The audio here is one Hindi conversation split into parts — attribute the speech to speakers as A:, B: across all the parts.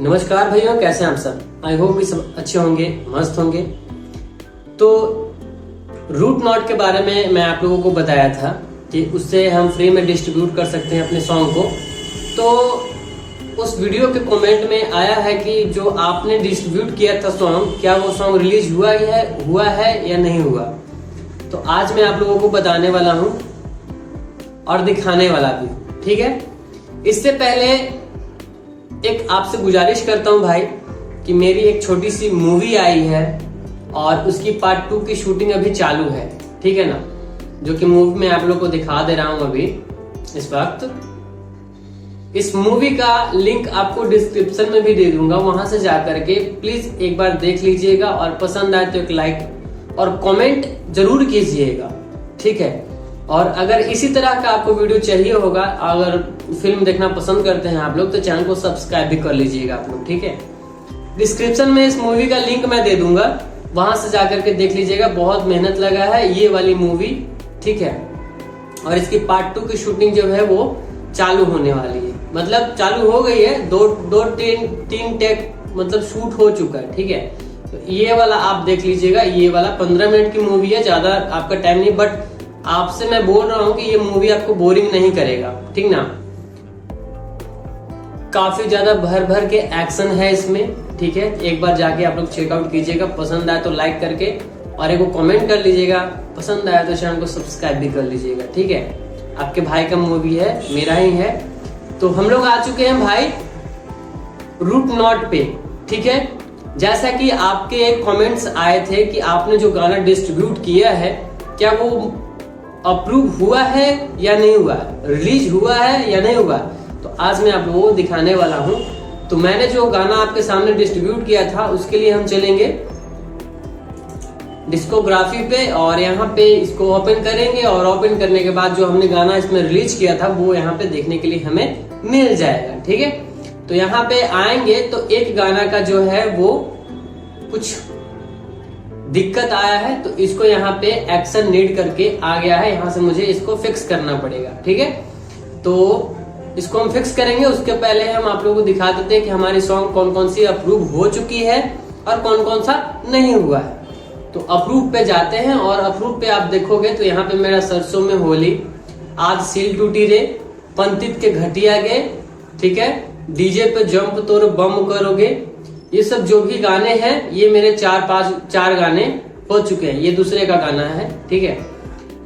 A: नमस्कार भैया, कैसे हैं आप सब। आई होप कि सब अच्छे होंगे, मस्त होंगे। तो रूट नॉट के बारे में मैं आप लोगों को बताया था कि उससे हम फ्री में डिस्ट्रीब्यूट कर सकते हैं अपने सॉन्ग को। तो उस वीडियो के कमेंट में आया है कि जो आपने डिस्ट्रीब्यूट किया था सॉन्ग, क्या वो सॉन्ग रिलीज हुआ है या नहीं हुआ। तो आज मैं आप लोगों को बताने वाला हूँ और दिखाने वाला भी, ठीक है। इससे पहले एक आपसे गुजारिश करता हूं भाई कि मेरी एक छोटी सी मूवी आई है और उसकी पार्ट 2 की शूटिंग अभी चालू है, ठीक है ना। जो कि मूवी मैं आप लोग को दिखा दे रहा हूं अभी इस वक्त। इस मूवी का लिंक आपको डिस्क्रिप्शन में भी दे दूंगा, वहां से जाकर के प्लीज एक बार देख लीजिएगा और पसंद आए तो एक लाइक और कमेंट जरूर कीजिएगा, ठीक है। और अगर इसी तरह का आपको वीडियो चाहिए होगा, अगर फिल्म देखना पसंद करते हैं आप लोग, तो चैनल को सब्सक्राइब भी कर लीजिएगा आप लोग, ठीक है। डिस्क्रिप्शन में इस मूवी का लिंक मैं दे दूंगा, वहां से जाकर के देख लीजिएगा। बहुत मेहनत लगा है ये वाली मूवी, ठीक है। और इसकी पार्ट 2 की शूटिंग जो है वो चालू होने वाली है, मतलब चालू हो गई है। तीन टेक मतलब शूट हो चुका है, ठीक है। तो ये वाला आप देख लीजिएगा। ये वाला 15 मिनट की मूवी है, ज्यादा आपका टाइम नहीं, बट आपसे मैं बोल रहा हूं कि ये मूवी आपको बोरिंग नहीं करेगा, ठीक ना। काफी ज्यादा भर के एक्शन है इसमें, ठीक है। एक बार जाके आप लोग चेकआउट कीजिएगा, पसंद आए तो लाइक करके और एक कमेंट कर लीजिएगा, पसंद आया तो चैनल को सब्सक्राइब भी कर लीजिएगा, ठीक है। आपके भाई का मूवी है, मेरा ही है। तो हम लोग आ चुके हैं भाई रूट नॉट पे, ठीक है। जैसा कि आपके एक कमेंट्स आए थे कि आपने जो गाना डिस्ट्रीब्यूट किया है, क्या वो अप्रूव हुआ है या नहीं हुआ, रिलीज हुआ है या नहीं हुआ। तो आज मैं आप लोगों को दिखाने वाला हूं। तो मैंने जो गाना आपके सामने डिस्ट्रीब्यूट किया था, उसके लिए हम चलेंगे डिस्कोग्राफी पे और यहाँ पे इसको ओपन करेंगे और ओपन करने के बाद जो हमने गाना इसमें रिलीज किया था वो यहाँ पे देखने के लिए हमें मिल जाएगा, ठीक है। तो यहाँ पे आएंगे तो एक गाना का जो है वो कुछ दिक्कत आया है, तो इसको यहाँ पे एक्शन नीड करके आ गया है। यहाँ से मुझे इसको फिक्स करना पड़ेगा, ठीक है। तो इसको हम फिक्स करेंगे। उसके पहले हम आप लोगों को दिखा देते हैं कि हमारी सॉन्ग कौन कौन सी अप्रूव हो चुकी है और कौन कौन सा नहीं हुआ है। तो अप्रूव पे जाते हैं और अप्रूव पे आप देखोगे तो यहाँ पे मेरा सरसों में होली, आज सील टूटी रे, पंतित के घटिया गे, ठीक है, डीजे पे जंप तोर बम करोगे। ये सब जो भी गाने हैं, ये मेरे चार गाने हो चुके हैं। ये दूसरे का गाना है, ठीक है।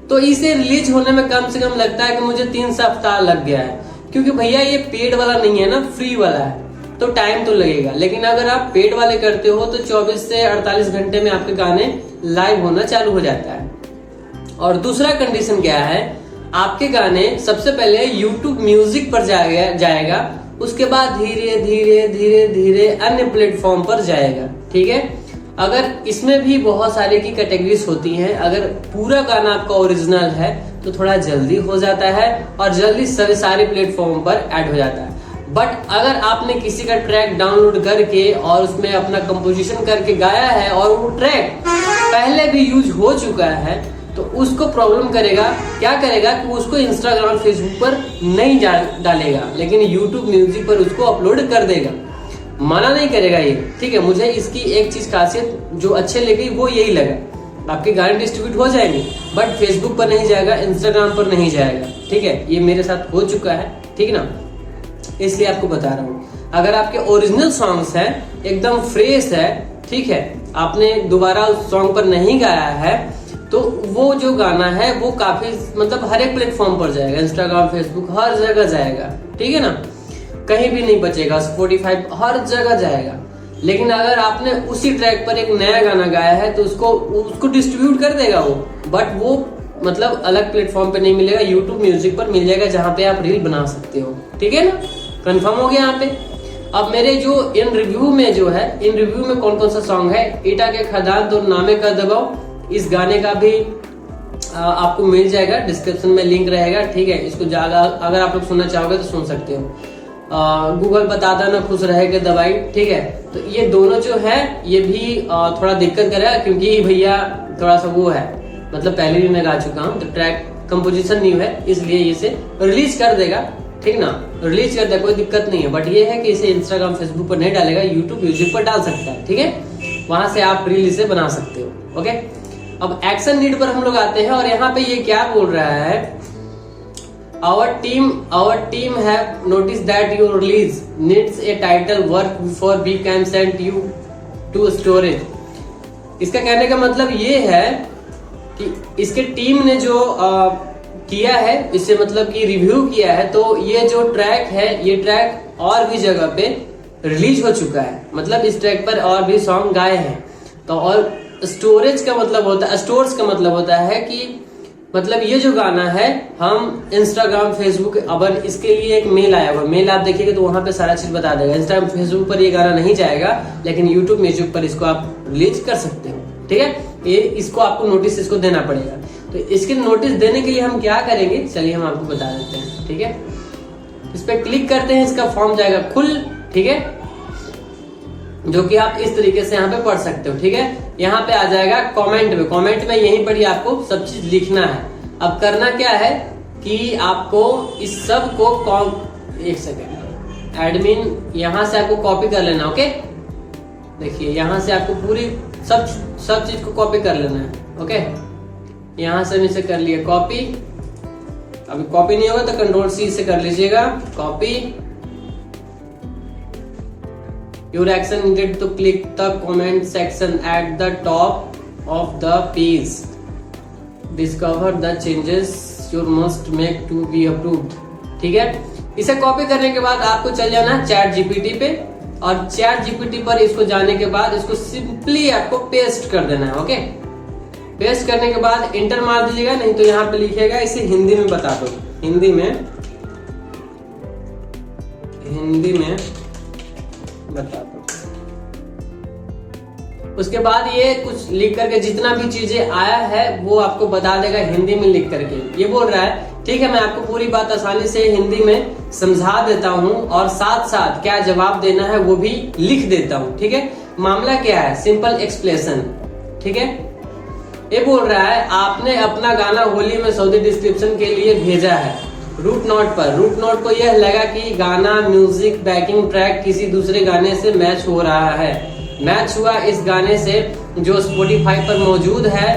A: तो इसे रिलीज होने में कम से कम लगता है कि मुझे 3 सप्ताह लग गया है, क्योंकि भैया ये पेड वाला नहीं है ना, फ्री वाला है, तो टाइम तो लगेगा। लेकिन अगर आप पेड वाले करते हो तो 24 से 48 घंटे में आपके गाने लाइव होना चालू हो जाता है। और दूसरा कंडीशन क्या है, आपके गाने सबसे पहले यूट्यूब म्यूजिक पर जाएगा, उसके बाद धीरे धीरे धीरे धीरे अन्य प्लेटफॉर्म पर जाएगा, ठीक है। अगर इसमें भी बहुत सारे की कैटेगरीज होती हैं, अगर पूरा गाना आपका ओरिजिनल है तो थोड़ा जल्दी हो जाता है और जल्दी सारे प्लेटफॉर्म पर ऐड हो जाता है। बट अगर आपने किसी का ट्रैक डाउनलोड करके और उसमें अपना कंपोजिशन करके गाया है और वो ट्रैक पहले भी यूज हो चुका है, तो उसको प्रॉब्लम करेगा। क्या करेगा कि उसको इंस्टाग्राम फेसबुक पर नहीं डालेगा, लेकिन यूट्यूब म्यूजिक पर उसको अपलोड कर देगा। मना नहीं करेगा ये, ठीक है। मुझे इसकी एक चीज खासियत जो अच्छे लगी वो यही लगा, आपके गाने डिस्ट्रीब्यूट हो जाएंगे बट फेसबुक पर नहीं जाएगा, इंस्टाग्राम पर नहीं जाएगा, ठीक है। ये मेरे साथ हो चुका है, ठीक ना, इसलिए आपको बता रहा हूँ। अगर आपके ओरिजिनल सॉन्ग्स हैं, एकदम फ्रेश है, ठीक है, आपने दोबारा उस सॉन्ग पर नहीं गाया है, तो वो जो गाना है वो काफी मतलब हर एक प्लेटफॉर्म पर जाएगा, इंस्टाग्राम फेसबुक हर जगह जाएगा, ठीक है ना, कहीं भी नहीं बचेगा, स्पॉटिफाई हर जगह जाएगा। लेकिन अगर आपने उसी ट्रैक पर एक नया गाना गाया है तो उसको डिस्ट्रीब्यूट कर देगा वो, बट वो मतलब अलग प्लेटफॉर्म पे नहीं मिलेगा, यूट्यूब म्यूजिक पर मिल जाएगा, जहाँ पे आप रील बना सकते हो, ठीक है ना। कंफर्म हो गया यहाँ पे। अब मेरे जो इन रिव्यू में जो है, इन रिव्यू में कौन कौन सा सॉन्ग है, ईटा के खदान तो नामे का दबाव, इस गाने का भी आपको मिल जाएगा, डिस्क्रिप्शन में लिंक रहेगा, ठीक है। इसको अगर आप लोग सुनना चाहोगे तो सुन सकते हो। गूगल बताता ना खुश रहेगा दवाई, ठीक है। तो ये दोनों जो है ये भी थोड़ा दिक्कत करेगा, क्योंकि भैया थोड़ा सा वो है, मतलब पहले भी मैं गा चुका हूँ तो ट्रैक कंपोजिशन न्यू है, इसलिए इसे रिलीज कर देगा, ठीक ना, रिलीज कर दिया, कोई दिक्कत नहीं है। बट ये है कि इसे इंस्टाग्राम फेसबुक पर नहीं डालेगा, यूट्यूब म्यूजिक पर डाल सकता है, ठीक है, वहां से आप रील इसे बना सकते हो। ओके, अब एक्शन नीड पर हम लोग आते हैं और यहाँ पे ये क्या बोल रहा है, our team have noticed that your release needs a title work before we can send you to storage। इसका कहने का मतलब ये है कि इसके टीम ने जो किया है, इससे मतलब कि रिव्यू किया है, तो ये जो ट्रैक है, ये ट्रैक और भी जगह पे रिलीज हो चुका है, मतलब इस ट्रैक पर और भी सॉन्ग गाए हैं। तो और स्टोरेज का मतलब होता है, स्टोर्स का मतलब होता है कि मतलब ये जो गाना है हम इंस्टाग्राम फेसबुक, अब इसके लिए एक मेल आया हुआ, मेल आप देखिएगा तो वहां पे सारा चीज बता देगा। इंस्टाग्राम फेसबुक पर ये गाना नहीं जाएगा, लेकिन यूट्यूब म्यूजिक पर इसको आप रिलीज कर सकते हो, ठीक है। ये इसको आपको नोटिस इसको देना पड़ेगा। तो इसके नोटिस देने के लिए हम क्या करेंगे, चलिए हम आपको बता देते हैं, ठीक है। इस पे क्लिक करते हैं, इसका फॉर्म जाएगा खुल, ठीक है, जो कि आप इस तरीके से यहाँ पे पढ़ सकते हो, ठीक है। यहाँ पे आ जाएगा कमेंट में यहीं पर ही आपको सब चीज लिखना है। अब करना क्या है कि आपको इस सब को एक सेकेंड, एडमिन यहाँ से आपको कॉपी कर लेना, ओके। देखिए यहाँ से आपको पूरी सब चीज को कॉपी कर लेना है, ओके। यहाँ से इसे कर लिया कॉपी, अभी कॉपी नहीं होगा तो कंट्रोल सी से कर लीजिएगा copy. Your action needed to click the comment section at the top of the page. Discover the changes you must make to be approved। ठीक है, इसे कॉपी करने के बाद आपको चल जाना चैट जीपीटी पे, और चैट जीपीटी पर इसको जाने के बाद इसको सिंपली आपको पेस्ट कर देना है, ओके। पेस्ट करने के बाद इंटर मार दीजिएगा, नहीं तो यहाँ पे लिखेगा, इसे हिंदी में बता दो, हिंदी में बता दो। उसके बाद ये कुछ लिख करके जितना भी चीजें आया है वो आपको बता देगा हिंदी में लिख करके। ये बोल रहा है, ठीक है, मैं आपको पूरी बात आसानी से हिंदी में समझा देता हूँ और साथ साथ क्या जवाब देना है वो भी लिख देता हूँ, ठीक है। मामला क्या है, सिंपल एक्सप्लेनेशन, ठीक है। ये बोल रहा है आपने अपना गाना होली में सऊदी डिस्क्रिप्शन के लिए भेजा है रूट नोट पर। रूट नोट को यह लगा कि गाना म्यूजिक बैकिंग ट्रैक किसी दूसरे गाने से मैच हो रहा है। मैच हुआ इस गाने से जो स्पॉटिफाई पर मौजूद है।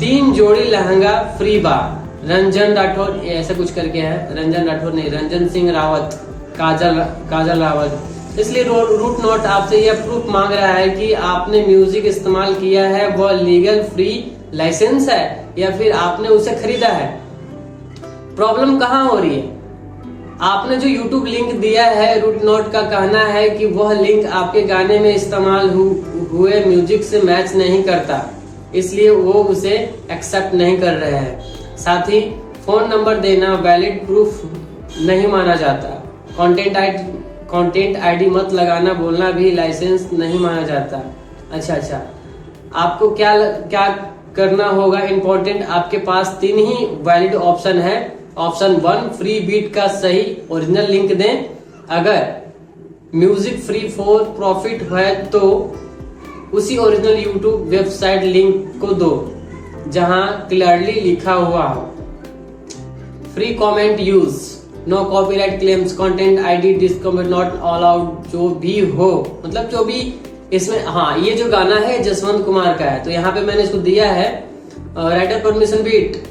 A: 3 जोड़ी लहंगा फ्री बा। रंजन राठौर, ऐसा कुछ करके है, रंजन राठौर नहीं, रंजन सिंह रावत, काजल रावत। इसलिए रूट नोट आपसे यह प्रूफ मांग रहा है कि आपने म्यूजिक इस्तेमाल किया है वह लीगल फ्री लाइसेंस है या फिर आपने उसे खरीदा है। प्रॉब्लम कहाँ हो रही है, आपने जो YouTube लिंक दिया है, रूट नोट का कहना है कि वह लिंक आपके गाने में इस्तेमाल हुए म्यूजिक से मैच नहीं करता, इसलिए वो उसे एक्सेप्ट नहीं कर रहे हैं। साथ ही फोन नंबर देना वैलिड प्रूफ नहीं माना जाता। कंटेंट आईडी मत लगाना बोलना भी लाइसेंस नहीं माना जाता। अच्छा, आपको क्या करना होगा, इम्पोर्टेंट, आपके पास 3 ही वैलिड ऑप्शन है। ऑप्शन 1, फ्री बीट का सही ओरिजिनल लिंक दें। अगर म्यूजिक फ्री फॉर प्रॉफिट है तो उसी ओरिजिनल यूट्यूब वेबसाइट लिंक को दो जहां क्लियरली लिखा हुआ हो free comment use, no copyright claims, content ID डिस्कमेंट नॉट अलाउड, जो भी हो, मतलब जो भी इसमें। हाँ, ये जो गाना है जसवंत कुमार का है, तो यहाँ पे मैंने इसको दिया है राइटर परमिशन बीट।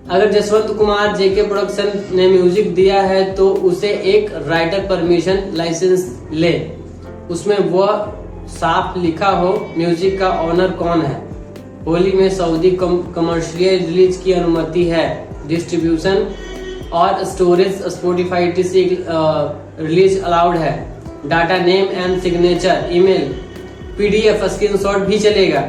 A: अगर जसवंत कुमार जेके प्रोडक्शन ने म्यूजिक दिया है तो उसे एक राइटर परमिशन लाइसेंस ले, उसमें वह साफ लिखा हो म्यूजिक का ऑनर कौन है। होली में सऊदी कमर्शियल रिलीज की अनुमति है। डिस्ट्रीब्यूशन और स्टोरेज स्पॉटिफाई रिलीज अलाउड है। Data name and signature, email, PDF, screenshot भी चलेगा,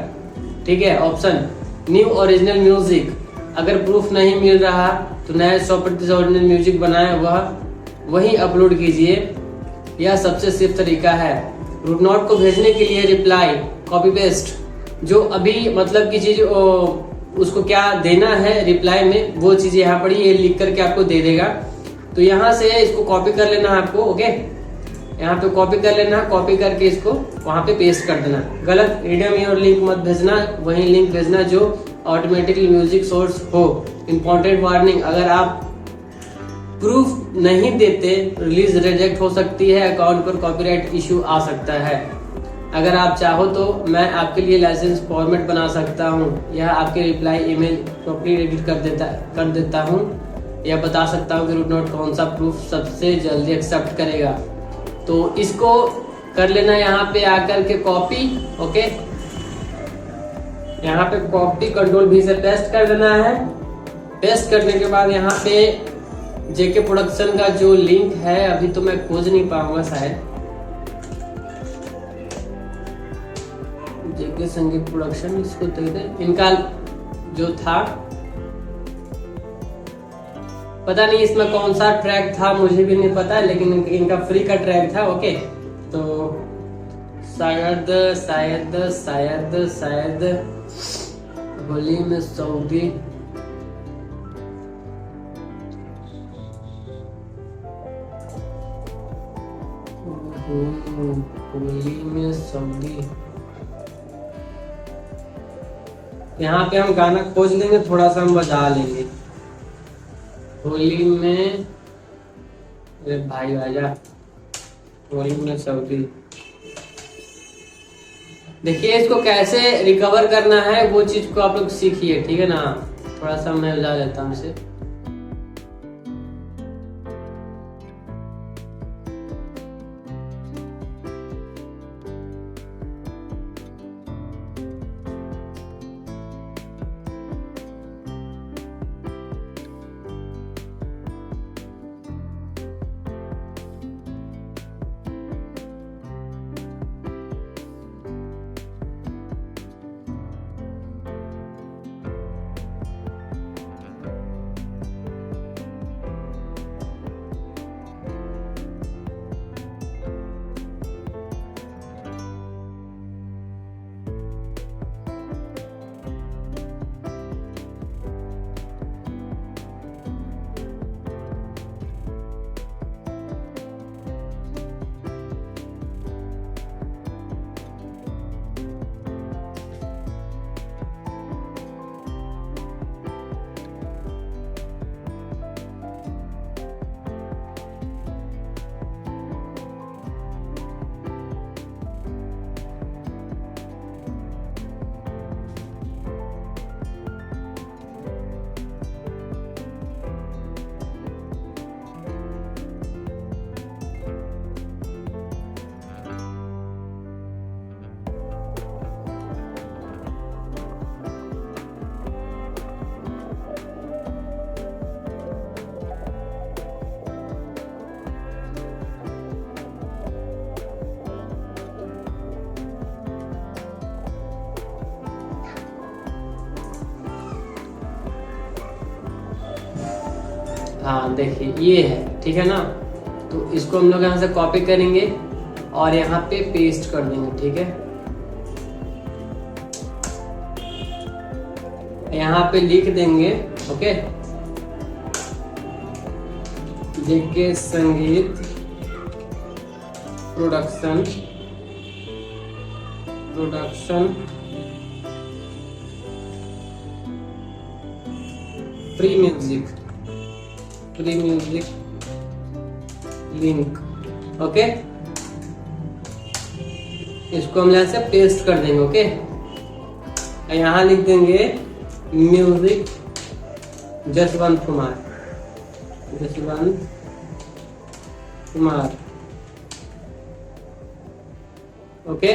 A: ठीक है। ऑप्शन न्यू ओरिजिनल म्यूजिक, अगर प्रूफ नहीं मिल रहा तो नया 100% ओरिजिनल म्यूजिक बनाए वही अपलोड कीजिए, यह सबसे सेफ तरीका है। रूट नोट को भेजने के लिए रिप्लाई कॉपी पेस्ट, जो अभी मतलब की चीज उसको क्या देना है रिप्लाई में वो चीज यहाँ पर ये लिख करके आपको दे देगा। तो यहाँ से इसको कॉपी कर लेना है आपको, ओके। यहाँ पे कॉपी कर लेना, कॉपी करके इसको वहां पे पेस्ट कर देना। गलत रिडीम और लिंक मत भेजना, वही लिंक भेजना जो ऑटोमेटिकली म्यूजिक सोर्स हो। इंपॉर्टेंट वार्निंग, अगर आप प्रूफ नहीं देते रिलीज रिजेक्ट हो सकती है, अकाउंट पर कॉपीराइट इशू आ सकता है। अगर आप चाहो तो मैं आपके लिए लाइसेंस फॉर्मेट बना सकता हूँ या आपके रिप्लाई ईमेल प्रॉपर्ली एडिट कर देता हूँ या बता सकता हूँ कि रूट नोट कौन सा प्रूफ सबसे जल्दी एक्सेप्ट करेगा। तो इसको कर लेना यहाँ पे आकर के कॉपी। ओके, यहाँ पे कॉपी कंट्रोल V से पेस्ट कर देना है। पेस्ट करने के बाद यहाँ पे जेके प्रोडक्शन का जो लिंक है अभी तो मैं खोज नहीं पाऊंगा शायद, जेके संगीत प्रोडक्शन, इसको देखते इनका जो था पता नहीं इसमें कौन सा ट्रैक था, मुझे भी नहीं पता, लेकिन इनका फ्री का ट्रैक था। ओके, तो शायद होली में सऊदी यहाँ पे हम गाना खोज लेंगे, थोड़ा सा हम बजा लेंगे। होली में भाई आजा, होली में सऊदी। देखिए इसको कैसे रिकवर करना है वो चीज को आप लोग सीखिए, ठीक है ना। थोड़ा सा मैं बजा लेता हूँ इसे। हाँ देखिए ये है, ठीक है ना। तो इसको हम लोग यहाँ से कॉपी करेंगे और यहाँ पे पेस्ट कर देंगे, ठीक है। यहाँ पे लिख देंगे ओके, जेके संगीत production free music link. Okay, इसको हम यहाँ से पेस्ट कर देंगे। ओके, यहाँ लिख देंगे म्यूजिक जसवंत कुमार। ओके,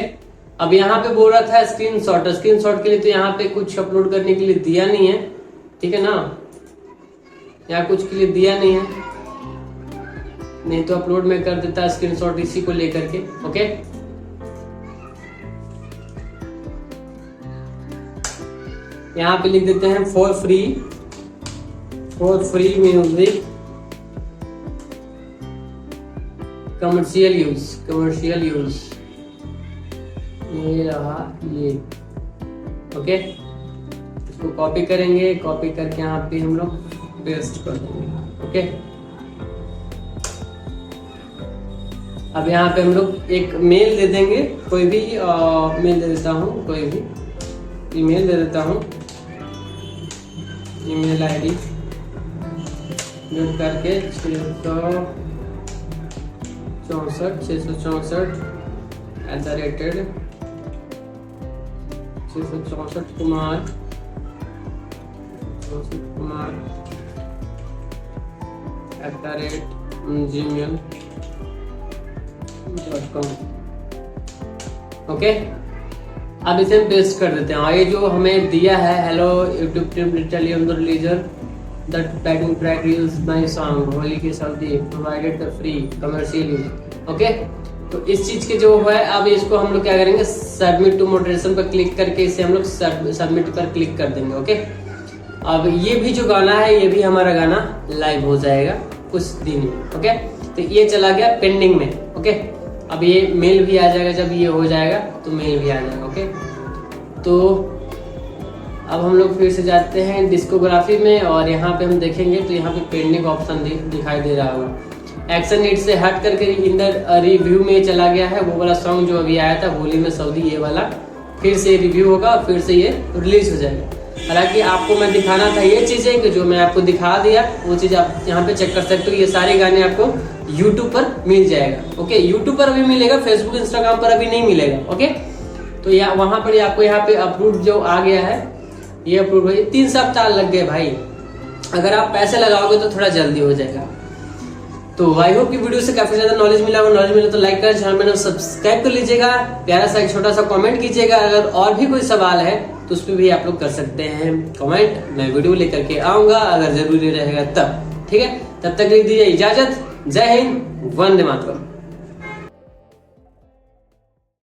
A: अब यहाँ पे बोल रहा था स्क्रीनशॉट के लिए तो यहाँ पे कुछ अपलोड करने के लिए दिया नहीं है, ठीक है ना। यहाँ कुछ के लिए दिया नहीं है, नहीं तो अपलोड में कर देता स्क्रीनशॉट इसी को लेकर के। ओके, यहाँ पे लिख देते हैं for free music commercial use. ये रहा ये। ओके, इसको कॉपी करेंगे, कॉपी करके यहाँ पे हम लोग पेस्ट कर देंगे। ओके, अब यहाँ पे हम लोग एक मेल दे देंगे, कोई भी मेल दे देता हूँ, कोई भी ईमेल दे देता हूँ, ईमेल आईडी जोड़ करके 664 664 कुमार gmail.com। ओके, अब इसे हम पेस्ट कर देते हैं। ये जो हमें दिया है, hello YouTube team tell you the religion that batting track use my song होली के साउदी provided the free commercial use. Okay, तो इस चीज के जो है, अब इसको हम लोग क्या करेंगे, सबमिट टू मॉडरेशन पर क्लिक करके इसे हम लोग सबमिट पर क्लिक कर देंगे। ओके, अब ये भी जो गाना है, ये भी हमारा गाना लाइव हो जाएगा कुछ दिन में। ओके, तो ये चला गया पेंडिंग में। ओके, अब ये मेल भी आ जाएगा, जब ये हो जाएगा तो मेल भी आ जाएगा। ओके, तो अब हम लोग फिर से जाते हैं डिस्कोग्राफी में और यहाँ पे हम देखेंगे तो यहाँ पे पेंडिंग ऑप्शन दिखाई दे रहा होगा। एक्शन नीड से हट करके इन द रिव्यू में चला गया है। वो वाला सॉन्ग जो अभी आया था होली में सऊदी, ये वाला फिर से रिव्यू होगा, फिर से ये रिलीज हो जाएगा। हालांकि आपको मैं दिखाना था ये चीजें कि जो मैं आपको दिखा दिया, वो चीज आप यहाँ पे चेक कर सकते हो। ये सारे गाने आपको यूट्यूब पर मिल जाएगा। ओके, यूट्यूब पर अभी मिलेगा, फेसबुक इंस्टाग्राम पर अभी नहीं मिलेगा। ओके, तो वहां पर आपको यहाँ पे अप्रूव जो आ गया है, ये अप्रूव है। 3 सप्ताह लग गए भाई। अगर आप पैसे लगाओगे तो थोड़ा जल्दी हो जाएगा। तो आई होप की वीडियो से काफी ज्यादा नॉलेज मिला तो लाइक कर, चैनल में सब्सक्राइब कर लीजिएगा, प्यारा सा एक छोटा सा कमेंट कीजिएगा। अगर और भी कोई सवाल है तो उस पर भी आप लोग कर सकते हैं कमेंट, मैं वीडियो लेकर के आऊंगा अगर जरूरी रहेगा तब। ठीक है, तब तक दीजिए इजाजत। जय हिंद, वंदे मातरम।